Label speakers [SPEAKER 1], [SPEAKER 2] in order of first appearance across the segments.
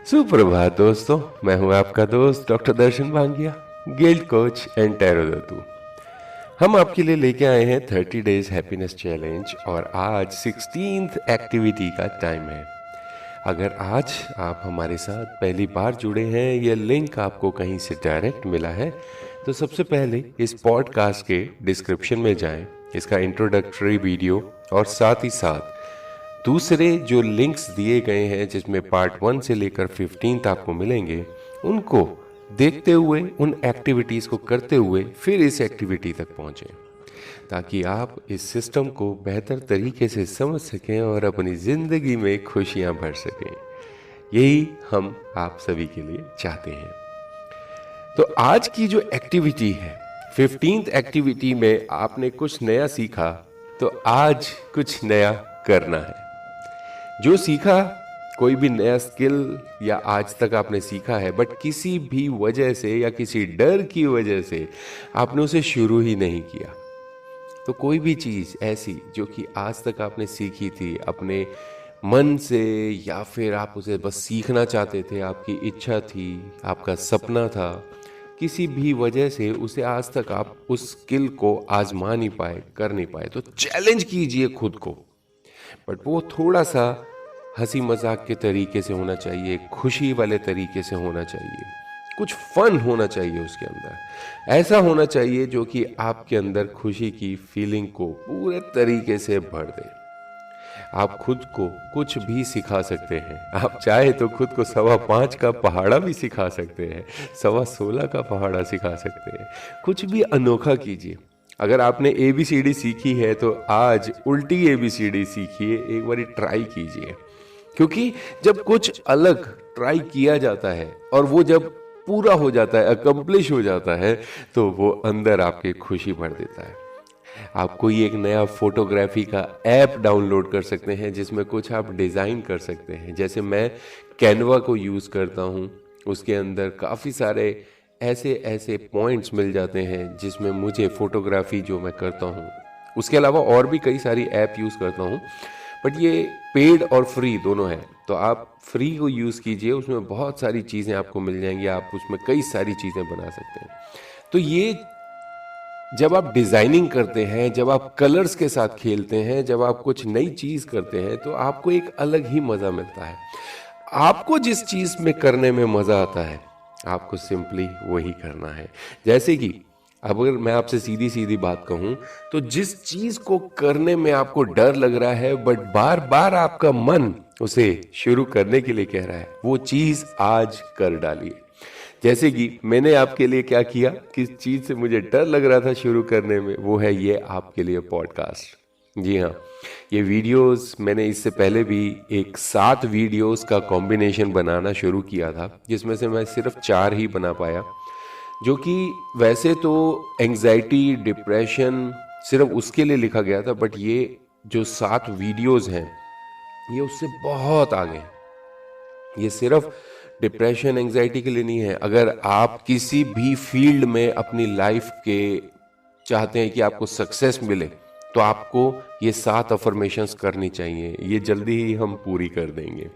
[SPEAKER 1] सुप्रभात दोस्तों, मैं हूं आपका दोस्त डॉक्टर दर्शन भांगिया, guild coach and tarot Dattu. हम आपके लिए लेके आए हैं 30 डेज हैप्पीनेस चैलेंज और आज 16th एक्टिविटी का टाइम है। अगर आज आप हमारे साथ पहली बार जुड़े हैं, यह लिंक आपको कहीं से डायरेक्ट मिला है, तो सबसे पहले इस पॉडकास्ट के डिस्क्रिप्शन में जाएं, इसका इंट्रोडक्टरी वीडियो और साथ ही साथ दूसरे जो लिंक्स दिए गए हैं जिसमें पार्ट 1 से लेकर 15 आपको मिलेंगे, उनको देखते हुए उन एक्टिविटीज़ को करते हुए फिर इस एक्टिविटी तक पहुँचें, ताकि आप इस सिस्टम को बेहतर तरीके से समझ सकें और अपनी ज़िंदगी में खुशियाँ भर सकें। यही हम आप सभी के लिए चाहते हैं। तो आज की जो एक्टिविटी है, 15th एक्टिविटी में आपने कुछ नया सीखा, तो आज कुछ नया करना है। जो सीखा, कोई भी नया स्किल या आज तक आपने सीखा है, बट किसी भी वजह से या किसी डर की वजह से आपने उसे शुरू ही नहीं किया, तो कोई भी चीज़ ऐसी जो कि आज तक आपने सीखी थी अपने मन से, या फिर आप उसे बस सीखना चाहते थे, आपकी इच्छा थी, आपका सपना था, किसी भी वजह से उसे आज तक आप उस स्किल को आजमा नहीं पाए, कर नहीं पाए, तो चैलेंज कीजिए खुद को। बट वो थोड़ा सा हंसी मजाक के तरीके से होना चाहिए, खुशी वाले तरीके से होना चाहिए, कुछ फन होना चाहिए उसके अंदर। ऐसा होना चाहिए जो कि आपके अंदर खुशी की फीलिंग को पूरे तरीके से भर दे। आप खुद को कुछ भी सिखा सकते हैं। आप चाहे तो खुद को 5.25 का पहाड़ा भी सिखा सकते हैं, 16.25 का पहाड़ा सिखा सकते हैं। कुछ भी अनोखा कीजिए। अगर आपने ABCD सीखी है तो आज उल्टी ABCD सीखिए, एक बार ट्राई कीजिए। क्योंकि जब कुछ अलग ट्राई किया जाता है और वो जब पूरा हो जाता है, अकम्प्लिश हो जाता है, तो वो अंदर आपके खुशी भर देता है। आप कोई एक नया फोटोग्राफी का ऐप डाउनलोड कर सकते हैं जिसमें कुछ आप डिज़ाइन कर सकते हैं। जैसे मैं कैनवा को यूज़ करता हूँ, उसके अंदर काफ़ी सारे ऐसे ऐसे पॉइंट्स मिल जाते हैं जिसमें मुझे फोटोग्राफी जो मैं करता हूँ, उसके अलावा और भी कई सारी ऐप यूज़ करता हूँ, बट ये पेड और फ्री दोनों है। तो आप फ्री को यूज़ कीजिए, उसमें बहुत सारी चीज़ें आपको मिल जाएंगी, आप उसमें कई सारी चीज़ें बना सकते हैं। तो ये जब आप डिज़ाइनिंग करते हैं, जब आप कलर्स के साथ खेलते हैं, जब आप कुछ नई चीज़ करते हैं, तो आपको एक अलग ही मज़ा मिलता है। आपको जिस चीज़ में करने में मज़ा आता है, आपको सिंपली वही करना है। जैसे कि अगर मैं आपसे सीधी सीधी बात कहूँ, तो जिस चीज़ को करने में आपको डर लग रहा है बट बार बार आपका मन उसे शुरू करने के लिए कह रहा है, वो चीज़ आज कर डालिए। जैसे कि मैंने आपके लिए क्या किया, किस चीज़ से मुझे डर लग रहा था शुरू करने में, वो है ये आपके लिए पॉडकास्ट। जी हाँ, ये वीडियोस मैंने इससे पहले भी एक 7 वीडियोस का कॉम्बिनेशन बनाना शुरू किया था, जिसमें से मैं सिर्फ 4 ही बना पाया, जो कि वैसे तो एंग्जाइटी, डिप्रेशन सिर्फ उसके लिए लिखा गया था, बट ये जो 7 वीडियोस हैं, ये उससे बहुत आगे हैं। ये सिर्फ डिप्रेशन, एंग्जाइटी के लिए नहीं है। अगर आप किसी भी फील्ड में अपनी लाइफ के चाहते हैं कि आपको सक्सेस मिले, तो आपको ये 7 अफर्मेशंस करनी चाहिए। ये जल्दी ही हम पूरी कर देंगे।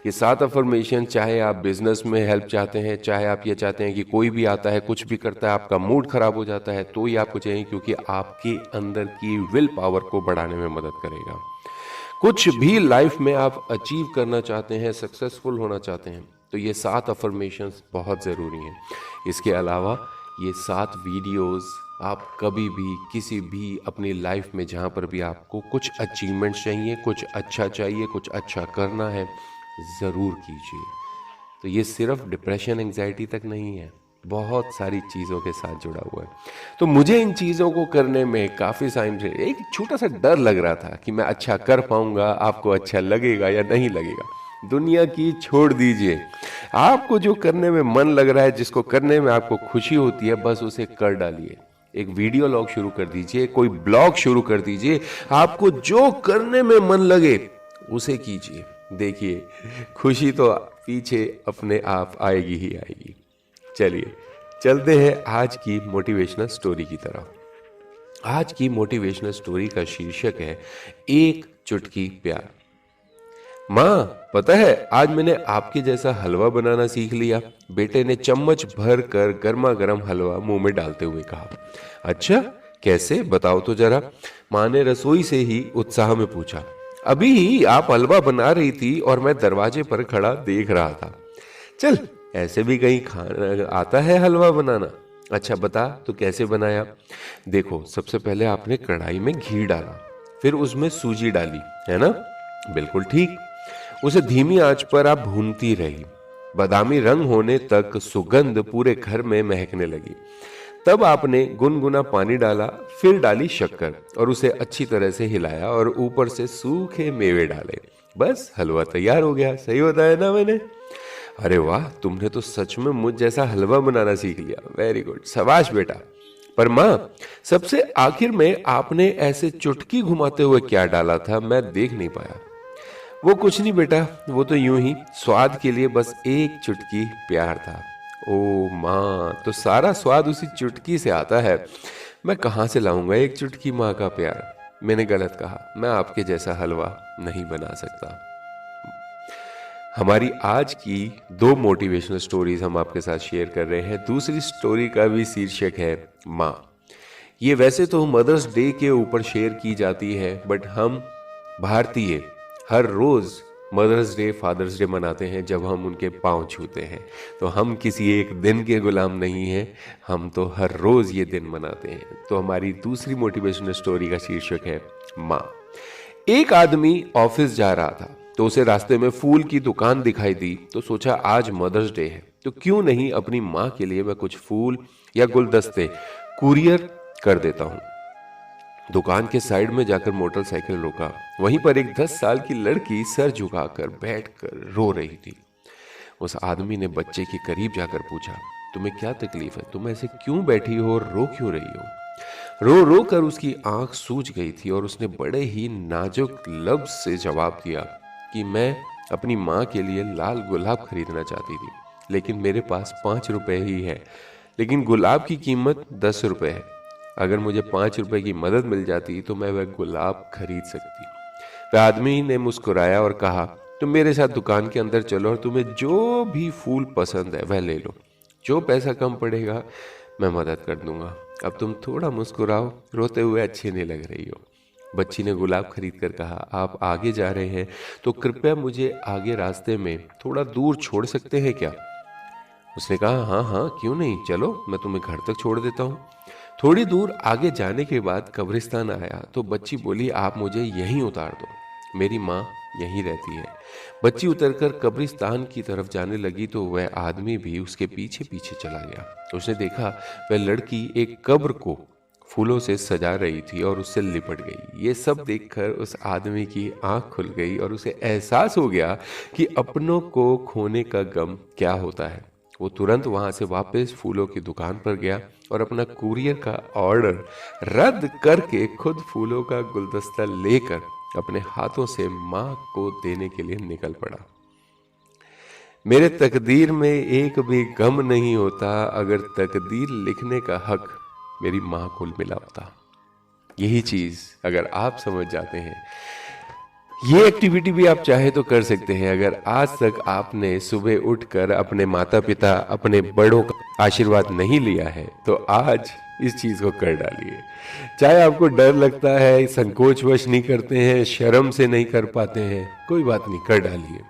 [SPEAKER 1] ये 7 अफर्मेशन, चाहे आप बिजनेस में हेल्प चाहते हैं, चाहे आप ये चाहते हैं कि कोई भी आता है कुछ भी करता है, आपका मूड खराब हो जाता है, तो ये आपको चाहिए, क्योंकि आपके अंदर की विल पावर को बढ़ाने में मदद करेगा। कुछ भी लाइफ में आप अचीव करना चाहते हैं, सक्सेसफुल होना चाहते हैं, तो ये 7 अफर्मेशंस बहुत ज़रूरी हैं। इसके अलावा ये 7 वीडियोस आप कभी भी किसी भी अपनी लाइफ में जहाँ पर भी आपको कुछ अचीवमेंट्स चाहिए, कुछ अच्छा चाहिए, कुछ अच्छा करना है, ज़रूर कीजिए। तो ये सिर्फ डिप्रेशन, एंग्जाइटी तक नहीं है, बहुत सारी चीज़ों के साथ जुड़ा हुआ है। तो मुझे इन चीज़ों को करने में काफ़ी टाइम से एक छोटा सा डर लग रहा था कि मैं अच्छा कर पाऊंगा, आपको अच्छा लगेगा या नहीं लगेगा। दुनिया की छोड़ दीजिए, आपको जो करने में मन लग रहा है, जिसको करने में आपको खुशी होती है, बस उसे कर डालिए। एक वीडियो लॉग शुरू कर दीजिए, कोई ब्लॉग शुरू कर दीजिए, आपको जो करने में मन लगे उसे कीजिए। देखिए, खुशी तो पीछे अपने आप आएगी ही आएगी। चलिए चलते हैं आज की मोटिवेशनल स्टोरी की तरफ। आज की मोटिवेशनल स्टोरी का शीर्षक है एक चुटकी प्यार। माँ, पता है आज मैंने आपके जैसा हलवा बनाना सीख लिया। बेटे ने चम्मच भर कर गर्मा गर्म हलवा मुंह में डालते हुए कहा। अच्छा, कैसे बताओ तो जरा। माँ ने रसोई से ही उत्साह में पूछा। अभी ही आप हलवा बना रही थी और मैं दरवाजे पर खड़ा देख रहा था। चल, ऐसे भी कहीं खाना आता है हलवा बनाना। अच्छा बता, तो कैसे बनाया। देखो, सबसे पहले आपने कढ़ाई में घी डाला, फिर उसमें सूजी डाली, है ना। बिल्कुल ठीक। उसे धीमी आंच पर आप भूनती रही। बादामी रंग होने तक सुगंध पूरे घर में महकने लगी। तब आपने गुनगुना पानी डाला, फिर डाली शक्कर और उसे अच्छी तरह से हिलाया और ऊपर से सूखे मेवे डाले। बस हलवा तैयार हो गया। सही बताया ना मैंने। अरे वाह, तुमने तो सच में मुझ जैसा हलवा बनाना सीख लिया। वेरी गुड, शाबाश बेटा। पर माँ, सबसे आखिर में आपने ऐसे चुटकी घुमाते हुए क्या डाला था, मैं देख नहीं पाया। वो कुछ नहीं बेटा, वो तो यूं ही स्वाद के लिए बस एक चुटकी प्यार था। ओ माँ, तो सारा स्वाद उसी चुटकी से आता है। मैं कहाँ से लाऊंगा एक चुटकी माँ का प्यार। मैंने गलत कहा, मैं आपके जैसा हलवा नहीं बना सकता। हमारी आज की दो मोटिवेशनल स्टोरीज हम आपके साथ शेयर कर रहे हैं। दूसरी स्टोरी का भी शीर्षक है माँ। ये वैसे तो मदर्स डे के ऊपर शेयर की जाती है, बट हम भारतीय हर रोज मदर्स डे, फादर्स डे मनाते हैं जब हम उनके पांव छूते हैं। तो हम किसी एक दिन के गुलाम नहीं हैं, हम तो हर रोज ये दिन मनाते हैं। तो हमारी दूसरी मोटिवेशनल स्टोरी का शीर्षक है माँ। एक आदमी ऑफिस जा रहा था, तो उसे रास्ते में फूल की दुकान दिखाई दी। तो सोचा आज मदर्स डे है, तो क्यों नहीं अपनी माँ के लिए मैं कुछ फूल या गुलदस्ते कुरियर कर देता हूँ। दुकान के साइड में जाकर मोटरसाइकिल रोका। वहीं पर एक 10 साल की लड़की सर झुकाकर बैठकर रो रही थी। उस आदमी ने बच्चे के करीब जाकर पूछा, तुम्हें क्या तकलीफ है, तुम ऐसे क्यों बैठी हो और रो क्यों रही हो। रो रो कर उसकी आंख सूज गई थी और उसने बड़े ही नाजुक लफ्ज से जवाब दिया कि मैं अपनी माँ के लिए लाल गुलाब खरीदना चाहती थी, लेकिन मेरे पास 5 रुपए ही है। लेकिन गुलाब की कीमत 10 रुपए है। अगर मुझे 5 रुपए की मदद मिल जाती तो मैं वह गुलाब खरीद सकती। वह आदमी ने मुस्कुराया और कहा, तुम मेरे साथ दुकान के अंदर चलो और तुम्हें जो भी फूल पसंद है वह ले लो। जो पैसा कम पड़ेगा मैं मदद कर दूंगा। अब तुम थोड़ा मुस्कुराओ, रोते हुए अच्छी नहीं लग रही हो। बच्ची ने गुलाब खरीद कर कहा, आप आगे जा रहे हैं तो कृपया मुझे आगे रास्ते में थोड़ा दूर छोड़ सकते हैं क्या। उसने कहा, हाँ हाँ क्यों नहीं, चलो मैं तुम्हें घर तक छोड़ देता हूँ। थोड़ी दूर आगे जाने के बाद कब्रिस्तान आया तो बच्ची बोली, आप मुझे यहीं उतार दो, मेरी माँ यहीं रहती है। बच्ची उतरकर कब्रिस्तान की तरफ जाने लगी तो वह आदमी भी उसके पीछे पीछे चला गया। उसने देखा वह लड़की एक कब्र को फूलों से सजा रही थी और उससे लिपट गई। ये सब देखकर उस आदमी की आंख खुल गई और उसे एहसास हो गया कि अपनों को खोने का गम क्या होता है। वो तुरंत वहां से वापस फूलों की दुकान पर गया और अपना कुरियर का ऑर्डर रद्द करके खुद फूलों का गुलदस्ता लेकर अपने हाथों से माँ को देने के लिए निकल पड़ा। मेरे तकदीर में एक भी गम नहीं होता अगर तकदीर लिखने का हक मेरी माँ को मिला होता। यही चीज अगर आप समझ जाते हैं, ये एक्टिविटी भी आप चाहे तो कर सकते हैं। अगर आज तक आपने सुबह उठकर अपने माता पिता, अपने बड़ों का आशीर्वाद नहीं लिया है तो आज इस चीज को कर डालिए। चाहे आपको डर लगता है, संकोचवश नहीं करते हैं, शर्म से नहीं कर पाते हैं, कोई बात नहीं, कर डालिए।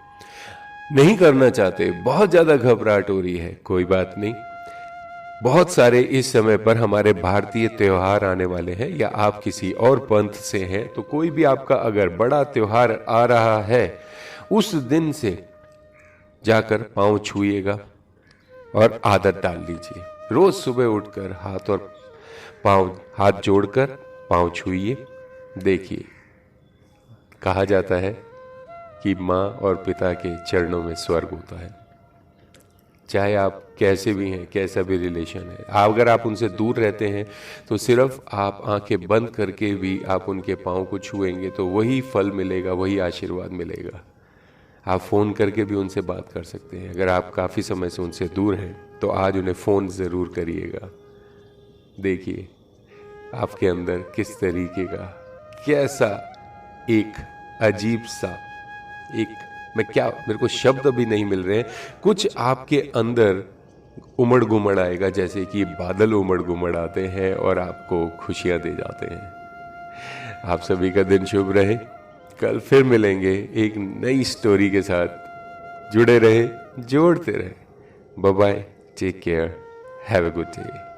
[SPEAKER 1] नहीं करना चाहते, बहुत ज्यादा घबराहट हो रही है, कोई बात नहीं। बहुत सारे इस समय पर हमारे भारतीय त्योहार आने वाले हैं, या आप किसी और पंथ से हैं तो कोई भी आपका अगर बड़ा त्योहार आ रहा है, उस दिन से जाकर पांव छूइएगा और आदत डाल लीजिए। रोज सुबह उठकर हाथ और पांव, हाथ जोड़कर पांव छूइए। देखिए, कहा जाता है कि माँ और पिता के चरणों में स्वर्ग होता है। चाहे आप कैसे भी हैं, कैसा भी रिलेशन है, अगर आप उनसे दूर रहते हैं तो सिर्फ आप आंखें बंद करके भी आप उनके पाँव को छुएंगे तो वही फल मिलेगा, वही आशीर्वाद मिलेगा। आप फ़ोन करके भी उनसे बात कर सकते हैं। अगर आप काफ़ी समय से उनसे दूर हैं तो आज उन्हें फ़ोन ज़रूर करिएगा। देखिए आपके अंदर किस तरीके का, कैसा एक अजीब सा एक मेरे को शब्द अभी नहीं मिल रहे हैं, कुछ आपके अंदर उमड़ घुमड़ आएगा, जैसे कि बादल उमड़ घुमड़ आते हैं और आपको खुशियां दे जाते हैं। आप सभी का दिन शुभ रहे। कल फिर मिलेंगे एक नई स्टोरी के साथ। जुड़े रहे, जोड़ते रहे। Bye bye, take care, have a good day.